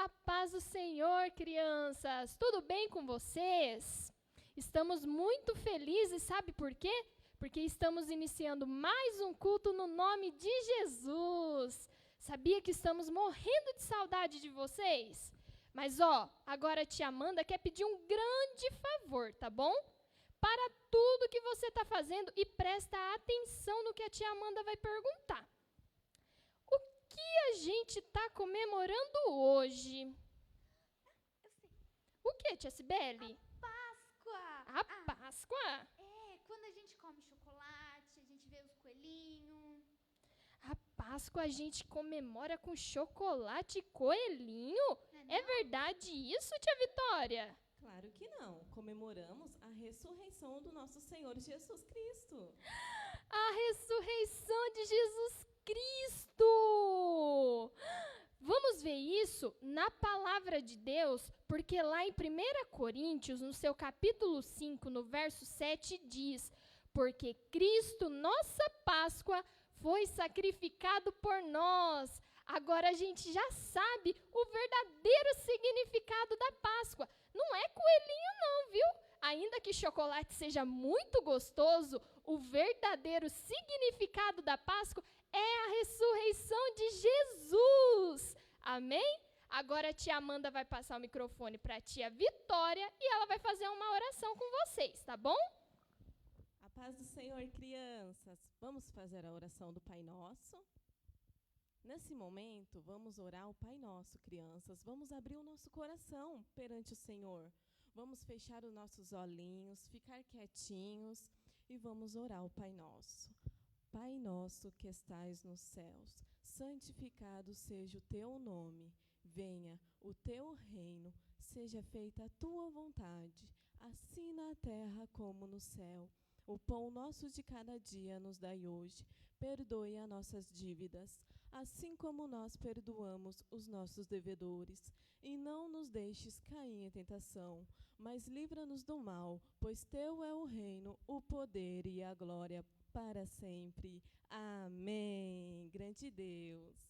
A paz do Senhor, crianças! Tudo bem com vocês? Estamos muito felizes, sabe por quê? Porque estamos iniciando mais um culto no nome de Jesus. Sabia que estamos morrendo de saudade de vocês? Mas agora a tia Amanda quer pedir um grande favor, tá bom? Para tudo que você está fazendo e presta atenção no que a tia Amanda vai perguntar. O que a gente está comemorando hoje? Eu sei. O que, tia Cibele? Páscoa! A Páscoa? Quando a gente come chocolate, a gente vê os coelhinhos. A Páscoa a gente comemora com chocolate e coelhinho? É verdade isso, tia Vitória? Claro que não. Comemoramos a ressurreição do nosso Senhor Jesus Cristo. A ressurreição de Jesus Cristo! Vamos ver isso na palavra de Deus, porque lá em 1 Coríntios, no seu capítulo 5, no verso 7, diz: porque Cristo, nossa Páscoa, foi sacrificado por nós. Agora a gente já sabe o verdadeiro significado da Páscoa. Não é coelhinho não, viu? Ainda que chocolate seja muito gostoso, o verdadeiro significado da Páscoa é a ressurreição de Jesus. Amém? Agora a tia Amanda vai passar o microfone para a tia Vitória e ela vai fazer uma oração com vocês, tá bom? A paz do Senhor, crianças. Vamos fazer a oração do Pai Nosso? Nesse momento, vamos orar o Pai Nosso, crianças. Vamos abrir o nosso coração perante o Senhor. Vamos fechar os nossos olhinhos, ficar quietinhos e vamos orar o Pai Nosso. Pai nosso que estais nos céus, santificado seja o teu nome. Venha o teu reino, seja feita a tua vontade, assim na terra como no céu. O pão nosso de cada dia nos dai hoje. Perdoe as nossas dívidas, assim como nós perdoamos os nossos devedores. E não nos deixes cair em tentação, mas livra-nos do mal, pois teu é o reino, o poder e a glória para sempre. Amém. Grande Deus.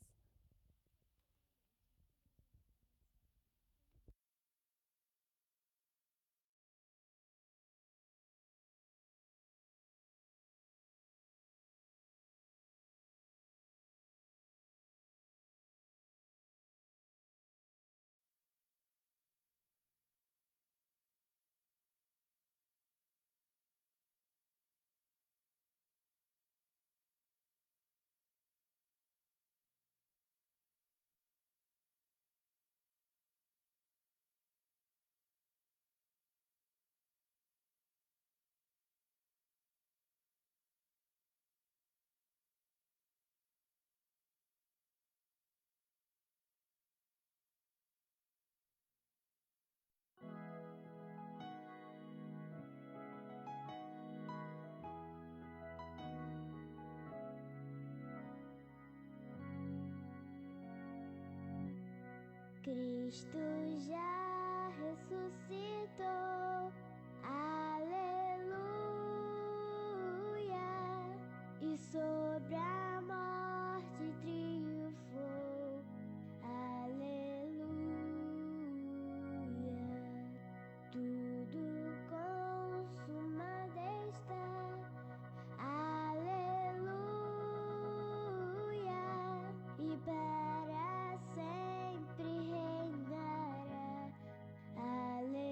Cristo já ressuscitou, aleluia, e sobre a morte triunfou, aleluia. Tudo consumado está, aleluia, e para sempre reinará, aleluia.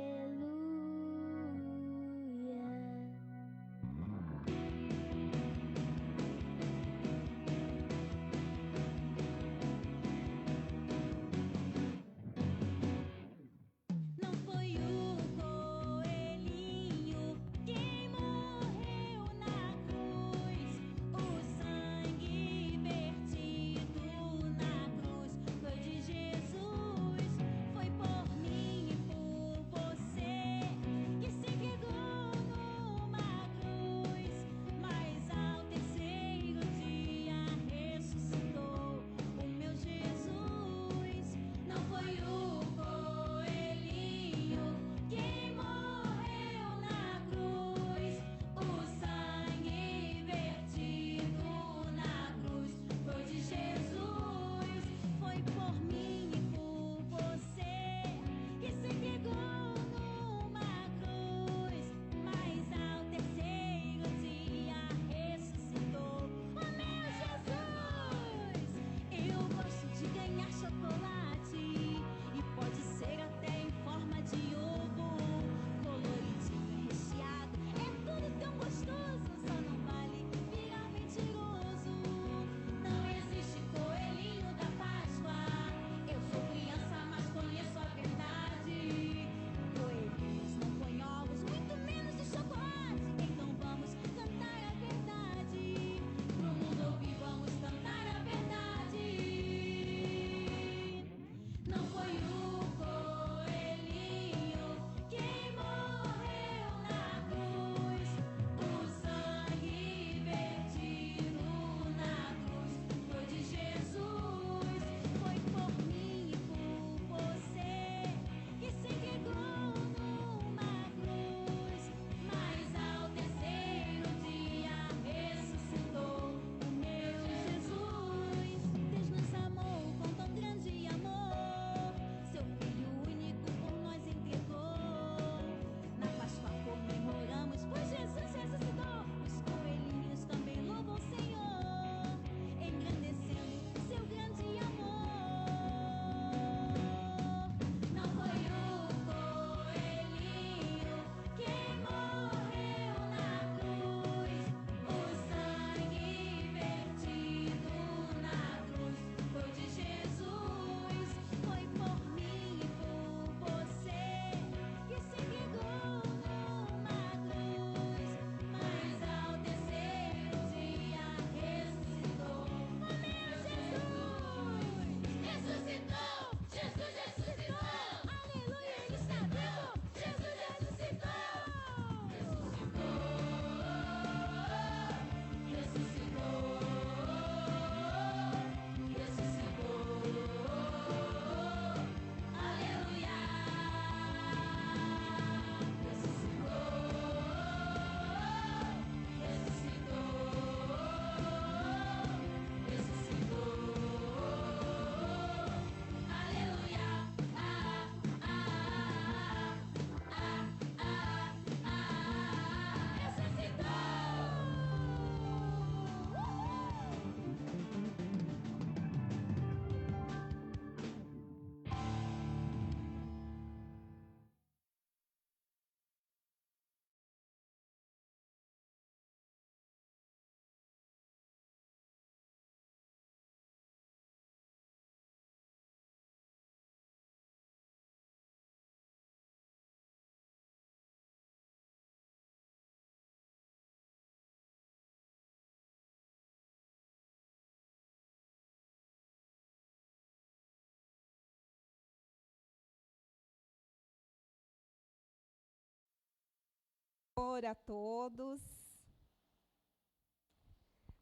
Ora a todos.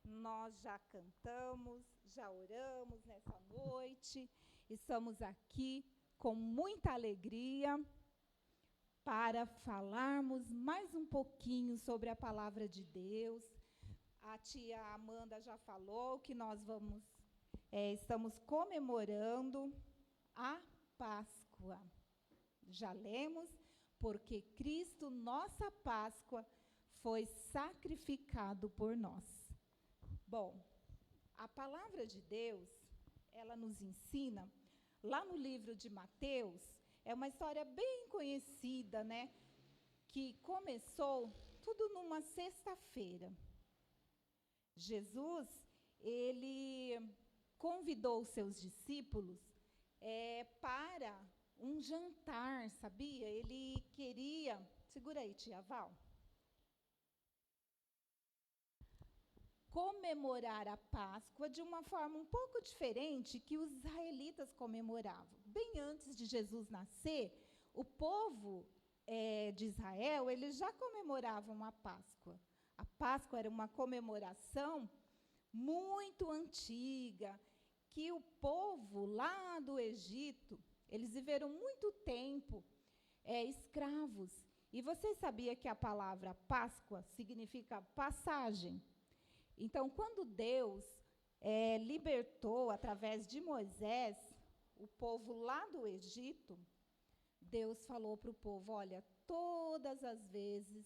Nós já cantamos, já oramos nessa noite. Estamos aqui com muita alegria para falarmos mais um pouquinho sobre a palavra de Deus. A tia Amanda já falou que nós estamos comemorando a Páscoa. Já lemos, porque Cristo, nossa Páscoa, foi sacrificado por nós. Bom, a palavra de Deus, ela nos ensina, lá no livro de Mateus, é uma história bem conhecida, né? Que começou tudo numa sexta-feira. Jesus, ele convidou os seus discípulos para um jantar, sabia? Ele queria... Segura aí, tia Val. Comemorar a Páscoa de uma forma um pouco diferente que os israelitas comemoravam. Bem antes de Jesus nascer, o povo de Israel, eles já comemoravam a Páscoa. A Páscoa era uma comemoração muito antiga, que o povo lá do Egito, eles viveram muito tempo escravos. E vocês sabiam que a palavra Páscoa significa passagem? Então, quando Deus libertou, através de Moisés, o povo lá do Egito, Deus falou para o povo, olha, todas as vezes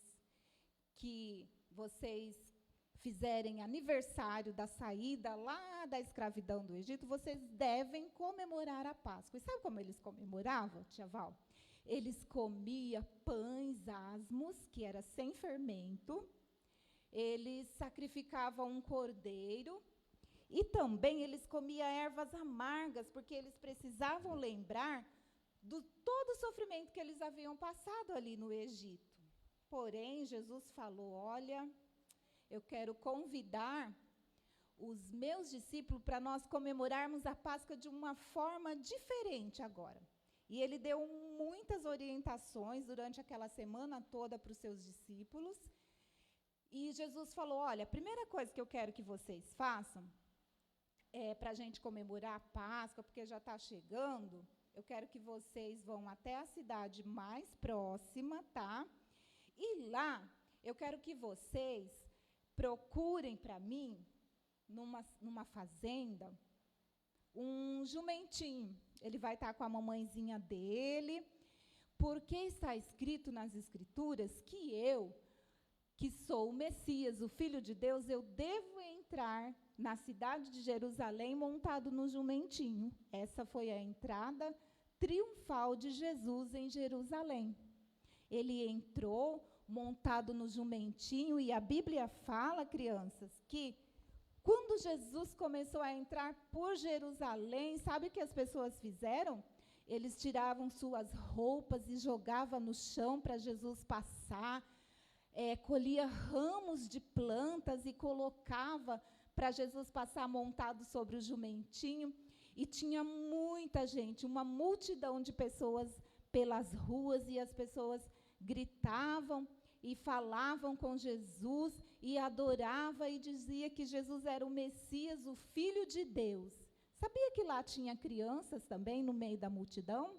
que vocês fizerem aniversário da saída lá da escravidão do Egito, vocês devem comemorar a Páscoa. E sabe como eles comemoravam, tia Val? Eles comiam pães asmos, que era sem fermento, eles sacrificavam um cordeiro, e também eles comiam ervas amargas, porque eles precisavam lembrar de todo o sofrimento que eles haviam passado ali no Egito. Porém, Jesus falou, olha, eu quero convidar os meus discípulos para nós comemorarmos a Páscoa de uma forma diferente agora. E ele deu muitas orientações durante aquela semana toda para os seus discípulos. E Jesus falou, olha, a primeira coisa que eu quero que vocês façam, para a gente comemorar a Páscoa, porque já está chegando, eu quero que vocês vão até a cidade mais próxima, tá? E lá, eu quero que vocês procurem para mim, numa fazenda, um jumentinho. Ele vai estar com a mamãezinha dele, porque está escrito nas Escrituras que eu, que sou o Messias, o Filho de Deus, eu devo entrar na cidade de Jerusalém montado no jumentinho. Essa foi a entrada triunfal de Jesus em Jerusalém. Ele entrou montado no jumentinho, e a Bíblia fala, crianças, que quando Jesus começou a entrar por Jerusalém, sabe o que as pessoas fizeram? Eles tiravam suas roupas e jogavam no chão para Jesus passar, colhia ramos de plantas e colocava para Jesus passar montado sobre o jumentinho, e tinha muita gente, uma multidão de pessoas pelas ruas, e as pessoas gritavam e falavam com Jesus, e adoravam e dizia que Jesus era o Messias, o Filho de Deus. Sabia que lá tinha crianças também no meio da multidão?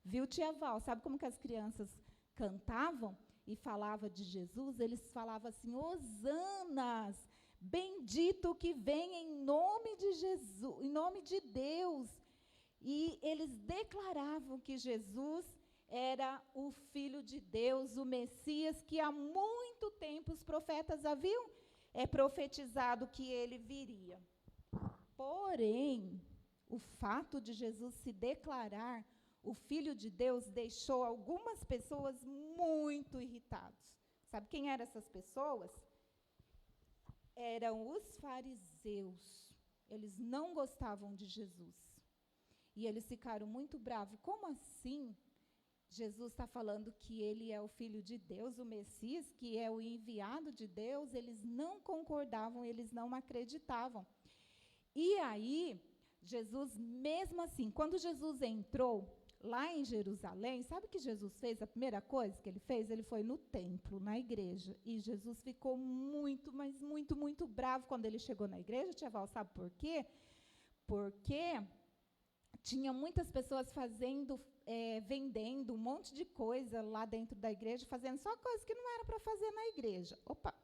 Viu, tia Val? Sabe como que as crianças cantavam e falavam de Jesus? Eles falavam assim, Hosanas, bendito que vem em nome de Jesus, em nome de Deus. E eles declaravam que Jesus era o Filho de Deus, o Messias, que há muito tempo os profetas haviam profetizado que ele viria. Porém, o fato de Jesus se declarar o Filho de Deus deixou algumas pessoas muito irritadas. Sabe quem eram essas pessoas? Eram os fariseus. Eles não gostavam de Jesus. E eles ficaram muito bravos. Como assim? Jesus está falando que ele é o Filho de Deus, o Messias, que é o enviado de Deus. Eles não concordavam, eles não acreditavam. E aí, Jesus, mesmo assim, quando Jesus entrou, lá em Jerusalém, sabe o que Jesus fez? A primeira coisa que ele fez, ele foi no templo, na igreja. E Jesus ficou muito, mas muito, muito bravo quando ele chegou na igreja. Tia Val, sabe por quê? Porque tinha muitas pessoas vendendo um monte de coisa lá dentro da igreja, fazendo só coisa que não era para fazer na igreja. Opa!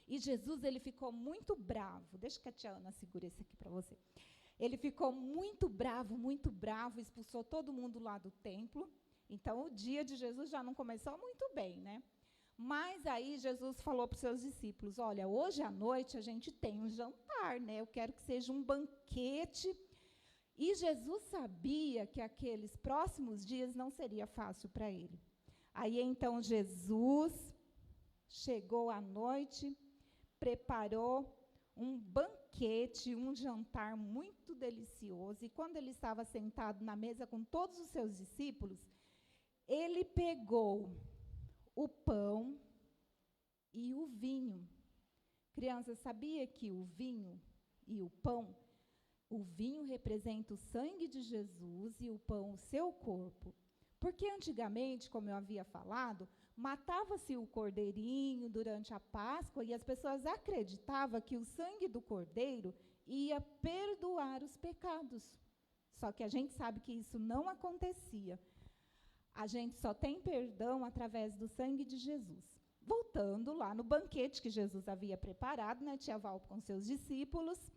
E Jesus, ele ficou muito bravo. Deixa que a tia Ana segure esse aqui para você. Ele ficou muito bravo, expulsou todo mundo lá do templo. Então, o dia de Jesus já não começou muito bem, né? Mas aí Jesus falou para os seus discípulos, olha, hoje à noite a gente tem um jantar, né? Eu quero que seja um banquete. E Jesus sabia que aqueles próximos dias não seria fácil para ele. Aí, então, Jesus chegou à noite, preparou um banquete, um jantar muito delicioso. E quando ele estava sentado na mesa com todos os seus discípulos, ele pegou o pão e o vinho. Criança, sabia que o vinho e o pão, o vinho representa o sangue de Jesus e o pão o seu corpo? Porque antigamente, como eu havia falado, matava-se o cordeirinho durante a Páscoa e as pessoas acreditavam que o sangue do cordeiro ia perdoar os pecados. Só que a gente sabe que isso não acontecia. A gente só tem perdão através do sangue de Jesus. Voltando lá no banquete que Jesus havia preparado, né, tia Val com seus discípulos,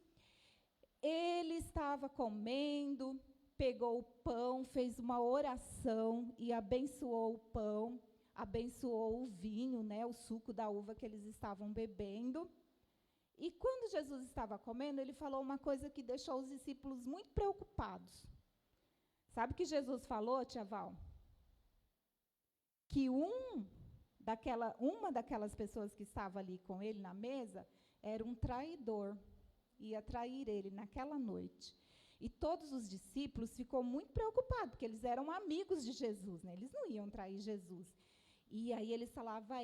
ele estava comendo, pegou o pão, fez uma oração e abençoou o pão, abençoou o vinho, né, o suco da uva que eles estavam bebendo. E quando Jesus estava comendo, ele falou uma coisa que deixou os discípulos muito preocupados. Sabe o que Jesus falou, tia Val? Que uma daquelas pessoas que estava ali com ele na mesa era um traidor, ia trair ele naquela noite. E todos os discípulos ficou muito preocupados, porque eles eram amigos de Jesus, né? Eles não iam trair Jesus. E aí eles falavam,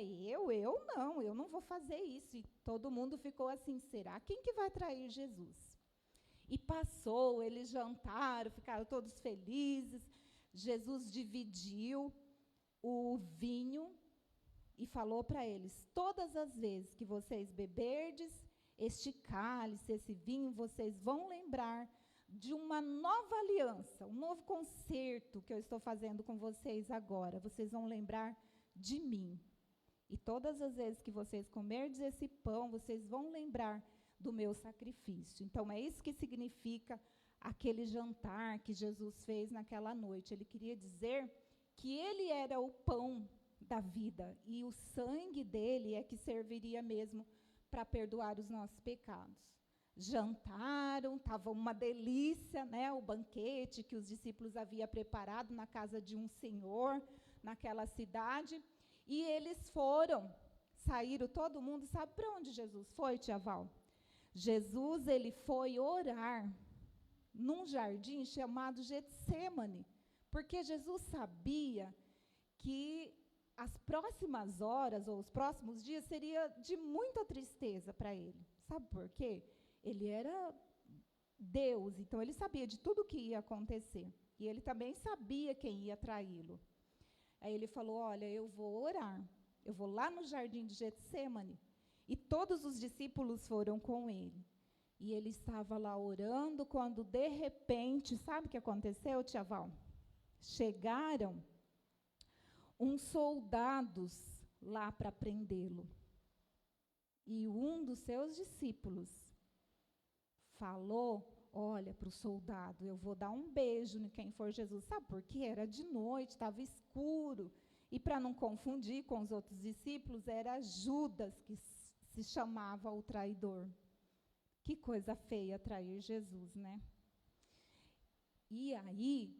eu não vou fazer isso. E todo mundo ficou assim, será quem que vai trair Jesus? E passou, eles jantaram, ficaram todos felizes. Jesus dividiu o vinho e falou para eles, todas as vezes que vocês beberdes este cálice, esse vinho, vocês vão lembrar de uma nova aliança, um novo concerto que eu estou fazendo com vocês agora. Vocês vão lembrar de mim. E todas as vezes que vocês comerdes esse pão, vocês vão lembrar do meu sacrifício. Então, é isso que significa aquele jantar que Jesus fez naquela noite. Ele queria dizer que ele era o pão da vida e o sangue dele é que serviria mesmo para perdoar os nossos pecados. Jantaram, estava uma delícia, né, o banquete que os discípulos haviam preparado na casa de um senhor, naquela cidade, e eles saíram todo mundo, sabe para onde Jesus foi, tia Val? Jesus, ele foi orar num jardim chamado Getsêmani, porque Jesus sabia que as próximas horas ou os próximos dias seria de muita tristeza para ele. Sabe por quê? Ele era Deus, então ele sabia de tudo o que ia acontecer. E ele também sabia quem ia traí-lo. Aí ele falou, olha, eu vou orar. Eu vou lá no jardim de Getsêmani. E todos os discípulos foram com ele. E ele estava lá orando, quando de repente, sabe o que aconteceu, tia Val? Chegaram uns soldados lá para prendê-lo. E um dos seus discípulos falou, olha, para o soldado, eu vou dar um beijo em quem for Jesus. Sabe por quê? Era de noite, estava escuro. E para não confundir com os outros discípulos, era Judas que se chamava o traidor. Que coisa feia trair Jesus, né? E aí,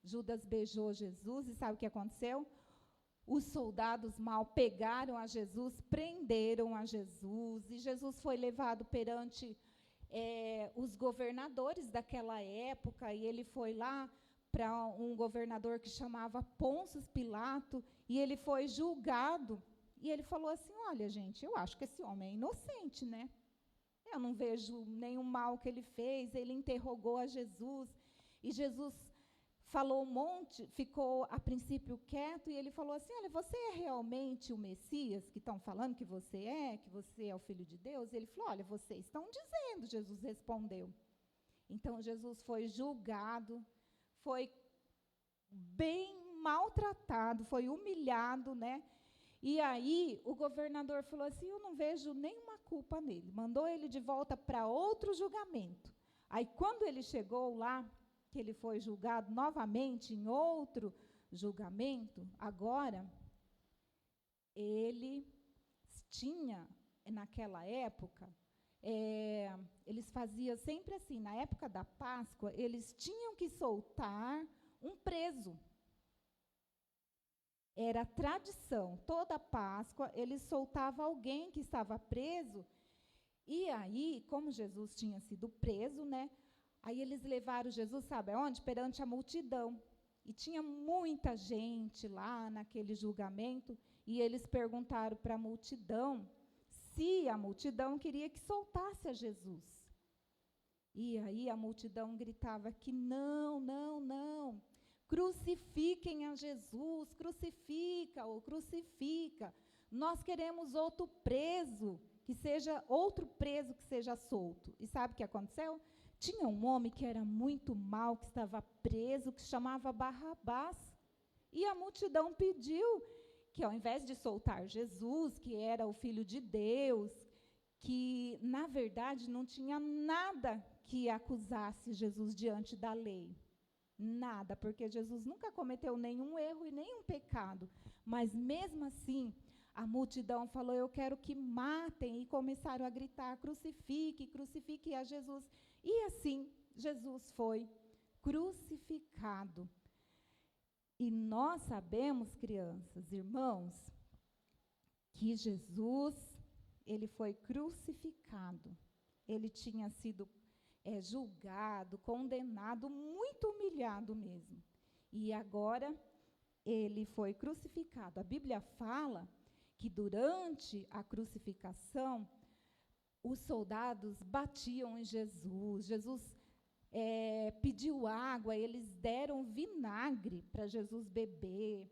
Judas beijou Jesus e sabe o que aconteceu? Os soldados mal pegaram a Jesus, prenderam a Jesus, e Jesus foi levado perante os governadores daquela época, e ele foi lá para um governador que chamava Pôncio Pilato, e ele foi julgado, e ele falou assim, olha gente, eu acho que esse homem é inocente, né? Eu não vejo nenhum mal que ele fez. Ele interrogou a Jesus, e Jesus falou um monte, ficou a princípio quieto, e ele falou assim: olha, você é realmente o Messias que estão falando que você é o Filho de Deus? Ele falou: olha, vocês estão dizendo, Jesus respondeu. Então Jesus foi julgado, foi bem maltratado, foi humilhado, né? E aí o governador falou assim: eu não vejo nenhuma culpa nele. Mandou ele de volta para outro julgamento. Aí quando ele chegou lá, que ele foi julgado novamente em outro julgamento, agora ele tinha, naquela época, eles faziam sempre assim, na época da Páscoa, eles tinham que soltar um preso. Era tradição, toda Páscoa eles soltavam alguém que estava preso, e aí, como Jesus tinha sido preso, né? Aí eles levaram Jesus, sabe aonde? Perante a multidão. E tinha muita gente lá naquele julgamento, e eles perguntaram para a multidão se a multidão queria que soltasse a Jesus. E aí a multidão gritava que não, não, não. Crucifiquem a Jesus, crucifica-o, crucifica. Nós queremos outro preso que seja solto. E sabe o que aconteceu? Tinha um homem que era muito mau, que estava preso, que se chamava Barrabás. E a multidão pediu que, ao invés de soltar Jesus, que era o Filho de Deus, que, na verdade, não tinha nada que acusasse Jesus diante da lei. Nada, porque Jesus nunca cometeu nenhum erro e nenhum pecado. Mas, mesmo assim, a multidão falou: eu quero que matem, e começaram a gritar: crucifique, crucifique a Jesus. E assim, Jesus foi crucificado. E nós sabemos, crianças, irmãos, que Jesus, ele foi crucificado. Ele tinha sido julgado, condenado, muito humilhado mesmo. E agora ele foi crucificado. A Bíblia fala que durante a crucificação, os soldados batiam em Jesus. Jesus pediu água, eles deram vinagre para Jesus beber.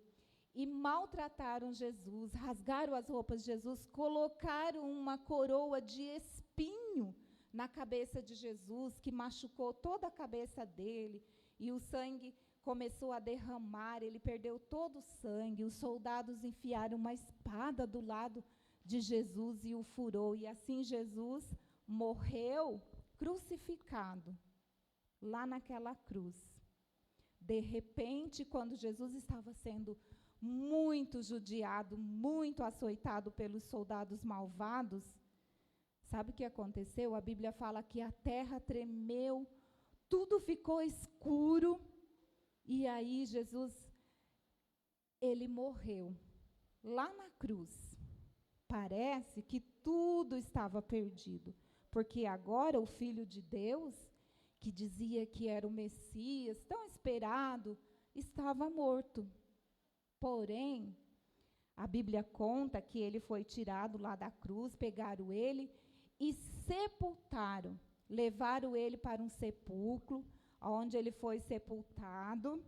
E maltrataram Jesus, rasgaram as roupas de Jesus, colocaram uma coroa de espinho na cabeça de Jesus, que machucou toda a cabeça dele, e o sangue começou a derramar, ele perdeu todo o sangue. Os soldados enfiaram uma espada do lado de Jesus e o furou, e assim Jesus morreu crucificado, lá naquela cruz. De repente, quando Jesus estava sendo muito judiado, muito açoitado pelos soldados malvados, sabe o que aconteceu? A Bíblia fala que a terra tremeu, tudo ficou escuro, e aí Jesus, ele morreu lá na cruz. Parece que tudo estava perdido, porque agora o Filho de Deus, que dizia que era o Messias, tão esperado, estava morto. Porém, a Bíblia conta que ele foi tirado lá da cruz, pegaram ele e sepultaram. Levaram ele para um sepulcro, onde ele foi sepultado.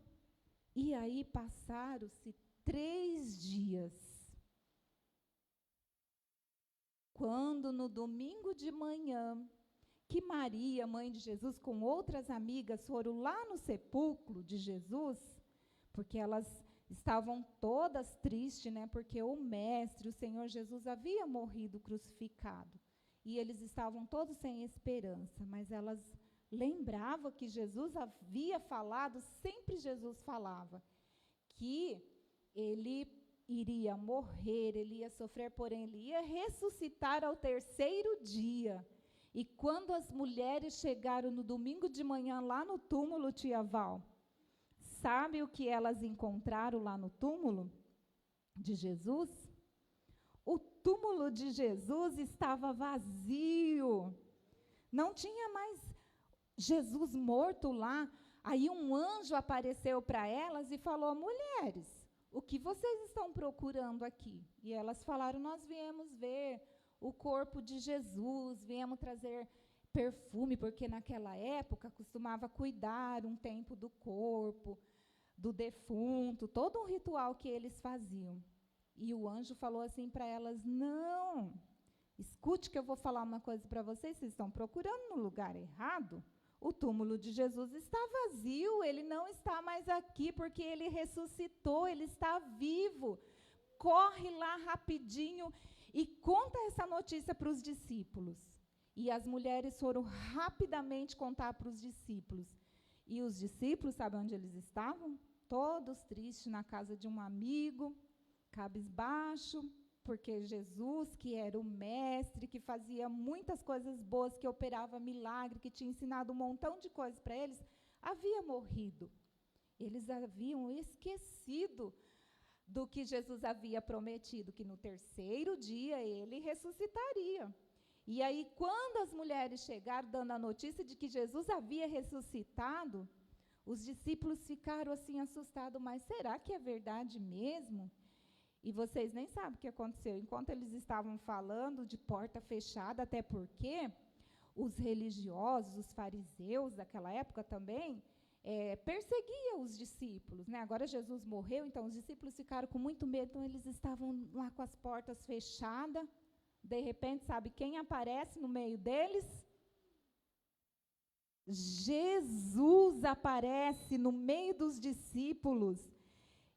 E aí passaram-se 3 dias. Quando no domingo de manhã, que Maria, mãe de Jesus, com outras amigas, foram lá no sepulcro de Jesus, porque elas estavam todas tristes, né? Porque o mestre, o Senhor Jesus, havia morrido crucificado. E eles estavam todos sem esperança, mas elas lembravam que Jesus havia falado, sempre Jesus falava, que ele iria morrer, ele ia sofrer, porém ele ia ressuscitar ao 3º dia. E quando as mulheres chegaram no domingo de manhã lá no túmulo, tia Val, sabe o que elas encontraram lá no túmulo de Jesus? O túmulo de Jesus estava vazio. Não tinha mais Jesus morto lá. Aí um anjo apareceu para elas e falou: mulheres, o que vocês estão procurando aqui? E elas falaram: nós viemos ver o corpo de Jesus, viemos trazer perfume, porque naquela época costumava cuidar um tempo do corpo, do defunto, todo um ritual que eles faziam. E o anjo falou assim para elas: não, escute que eu vou falar uma coisa para vocês estão procurando no lugar errado. O túmulo de Jesus está vazio, ele não está mais aqui, porque ele ressuscitou, ele está vivo. Corre lá rapidinho e conta essa notícia para os discípulos. E as mulheres foram rapidamente contar para os discípulos. E os discípulos, sabe onde eles estavam? Todos tristes na casa de um amigo, cabisbaixo, porque Jesus, que era o mestre, que fazia muitas coisas boas, que operava milagre, que tinha ensinado um montão de coisas para eles, havia morrido. Eles haviam esquecido do que Jesus havia prometido, que no terceiro dia ele ressuscitaria. E aí, quando as mulheres chegaram dando a notícia de que Jesus havia ressuscitado, os discípulos ficaram assim assustados, mas será que é verdade mesmo? E vocês nem sabem o que aconteceu. Enquanto eles estavam falando de porta fechada, até porque os religiosos, os fariseus daquela época também, perseguiam os discípulos, né? Agora Jesus morreu, então os discípulos ficaram com muito medo, então eles estavam lá com as portas fechadas. De repente, sabe quem aparece no meio deles? Jesus aparece no meio dos discípulos.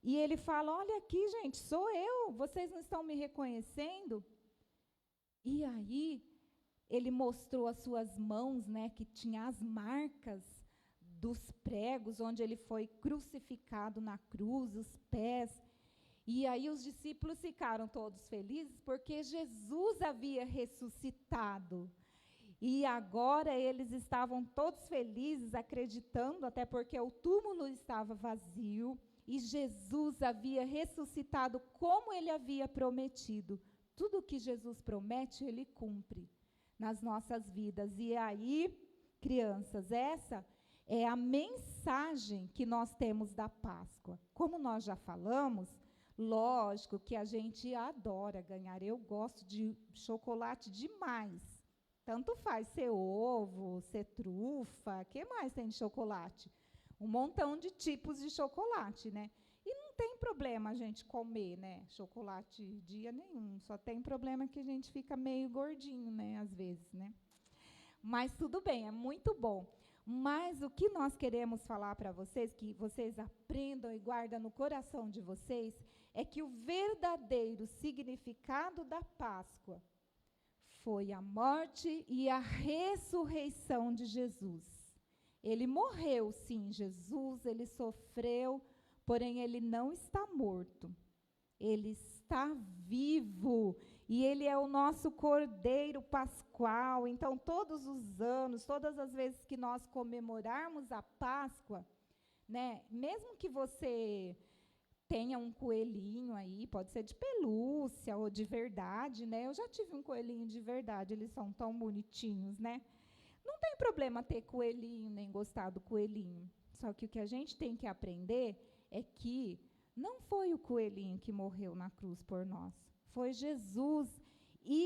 E ele fala: olha aqui, gente, sou eu, vocês não estão me reconhecendo? E aí, ele mostrou as suas mãos, né, que tinha as marcas dos pregos, onde ele foi crucificado na cruz, os pés. E aí os discípulos ficaram todos felizes, porque Jesus havia ressuscitado. E agora eles estavam todos felizes, acreditando, até porque o túmulo estava vazio, e Jesus havia ressuscitado como ele havia prometido. Tudo que Jesus promete, ele cumpre nas nossas vidas. E aí, crianças, essa é a mensagem que nós temos da Páscoa. Como nós já falamos, lógico que a gente adora ganhar. Eu gosto de chocolate demais. Tanto faz ser ovo, ser trufa, o que mais tem de chocolate? Um montão de tipos de chocolate, né? E não tem problema a gente comer, né? Chocolate dia nenhum. Só tem problema que a gente fica meio gordinho, né? Às vezes, né? Mas tudo bem, é muito bom. Mas o que nós queremos falar para vocês, que vocês aprendam e guardem no coração de vocês, é que o verdadeiro significado da Páscoa foi a morte e a ressurreição de Jesus. Ele morreu, sim, Jesus, ele sofreu, porém ele não está morto. Ele está vivo e ele é o nosso Cordeiro Pascual. Então, todos os anos, todas as vezes que nós comemorarmos a Páscoa, né, mesmo que você tenha um coelhinho aí, pode ser de pelúcia ou de verdade, né? Eu já tive um coelhinho de verdade, eles são tão bonitinhos, né? Não tem problema ter coelhinho, nem gostar do coelhinho. Só que o que a gente tem que aprender é que não foi o coelhinho que morreu na cruz por nós, foi Jesus. E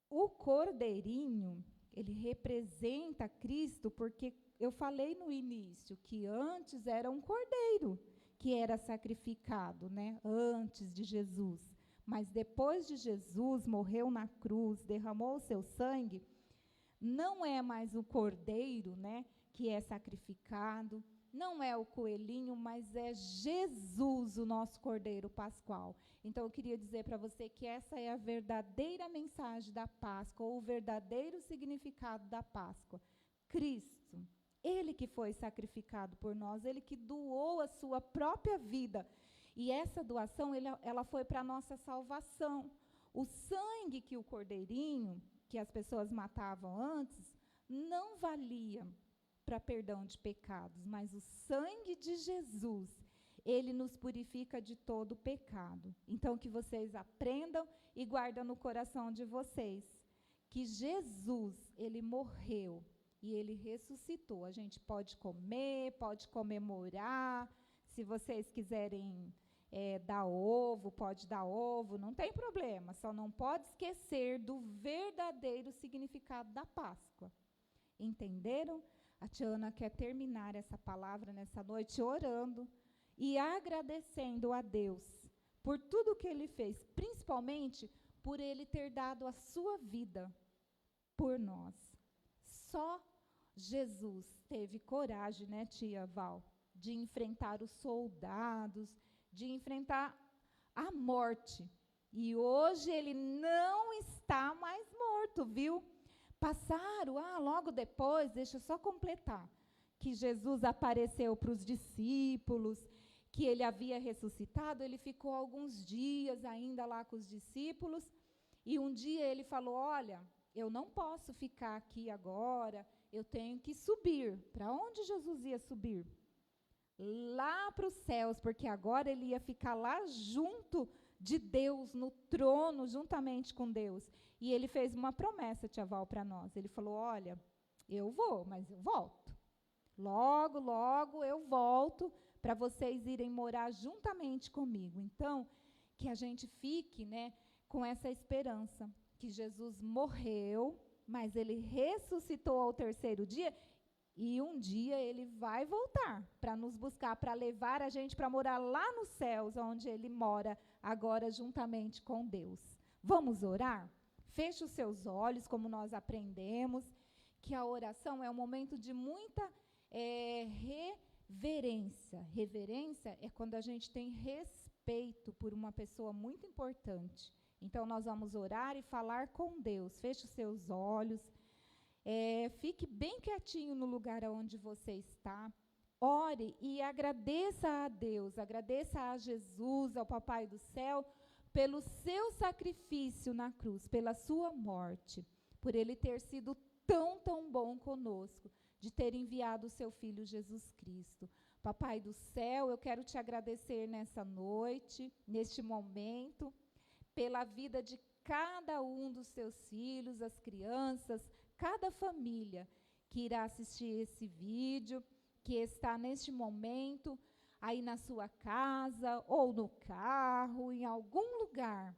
o cordeirinho, ele representa Cristo, porque eu falei no início que antes era um cordeiro que era sacrificado, né, antes de Jesus. Mas depois de Jesus morreu na cruz, derramou o seu sangue, não é mais o cordeiro, né, que é sacrificado, não é o coelhinho, mas é Jesus, o nosso Cordeiro Pascual. Então, eu queria dizer para você que essa é a verdadeira mensagem da Páscoa, ou o verdadeiro significado da Páscoa. Cristo, ele que foi sacrificado por nós, ele que doou a sua própria vida. E essa doação, ela foi para a nossa salvação. O sangue que o cordeirinho, que as pessoas matavam antes, não valia para perdão de pecados, mas o sangue de Jesus, ele nos purifica de todo pecado. Então, que vocês aprendam e guardem no coração de vocês que Jesus, ele morreu e ele ressuscitou. A gente pode comer, pode comemorar. Se vocês quiserem dar ovo, pode dar ovo, não tem problema, só não pode esquecer do verdadeiro significado da Páscoa. Entenderam? A tia Ana quer terminar essa palavra nessa noite orando e agradecendo a Deus por tudo que Ele fez, principalmente por Ele ter dado a sua vida por nós. Só Jesus teve coragem, né, tia Val, de enfrentar os soldados, de enfrentar a morte. E hoje Ele não está mais morto, viu? Passaram, logo depois, deixa eu só completar, que Jesus apareceu para os discípulos, que Ele havia ressuscitado, Ele ficou alguns dias ainda lá com os discípulos, e um dia Ele falou, olha, eu não posso ficar aqui agora, eu tenho que subir. Para onde Jesus ia subir? Lá para os céus, porque agora Ele ia ficar lá junto de Deus, no trono, juntamente com Deus. E Ele fez uma promessa, tia Val, para nós. Ele falou, olha, eu vou, mas eu volto. Logo, logo eu volto para vocês irem morar juntamente comigo. Então, que a gente fique, né, com essa esperança, que Jesus morreu, mas Ele ressuscitou ao terceiro dia, e um dia Ele vai voltar para nos buscar, para levar a gente para morar lá nos céus, onde Ele mora agora juntamente com Deus. Vamos orar? Feche os seus olhos, como nós aprendemos, que a oração é um momento de muita reverência. Reverência é quando a gente tem respeito por uma pessoa muito importante. Então, nós vamos orar e falar com Deus. Feche os seus olhos. Fique bem quietinho no lugar onde você está. Ore e agradeça a Deus, agradeça a Jesus, ao Papai do Céu, pelo seu sacrifício na cruz, pela sua morte, por Ele ter sido tão, tão bom conosco, de ter enviado o seu Filho Jesus Cristo. Papai do Céu, eu quero te agradecer nessa noite, neste momento, pela vida de cada um dos seus filhos, as crianças, cada família que irá assistir esse vídeo, que está neste momento aí na sua casa ou no carro, em algum lugar,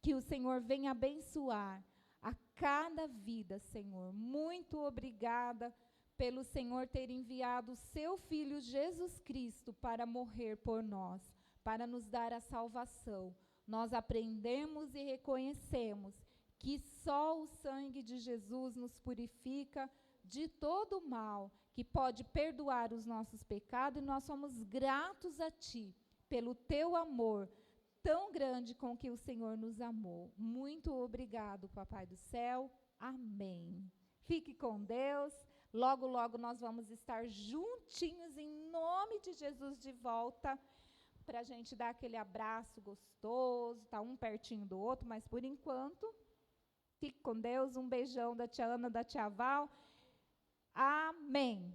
que o Senhor venha abençoar a cada vida, Senhor. Muito obrigada pelo Senhor ter enviado o seu Filho Jesus Cristo para morrer por nós, para nos dar a salvação. Nós aprendemos e reconhecemos que só o sangue de Jesus nos purifica de todo o mal, que pode perdoar os nossos pecados, e nós somos gratos a Ti, pelo Teu amor tão grande com que o Senhor nos amou. Muito obrigado, Papai do Céu. Amém. Fique com Deus. Logo, logo nós vamos estar juntinhos, em nome de Jesus, de volta, para a gente dar aquele abraço gostoso, tá um pertinho do outro, mas por enquanto, fique com Deus. Um beijão da tia Ana, da tia Val. Amém.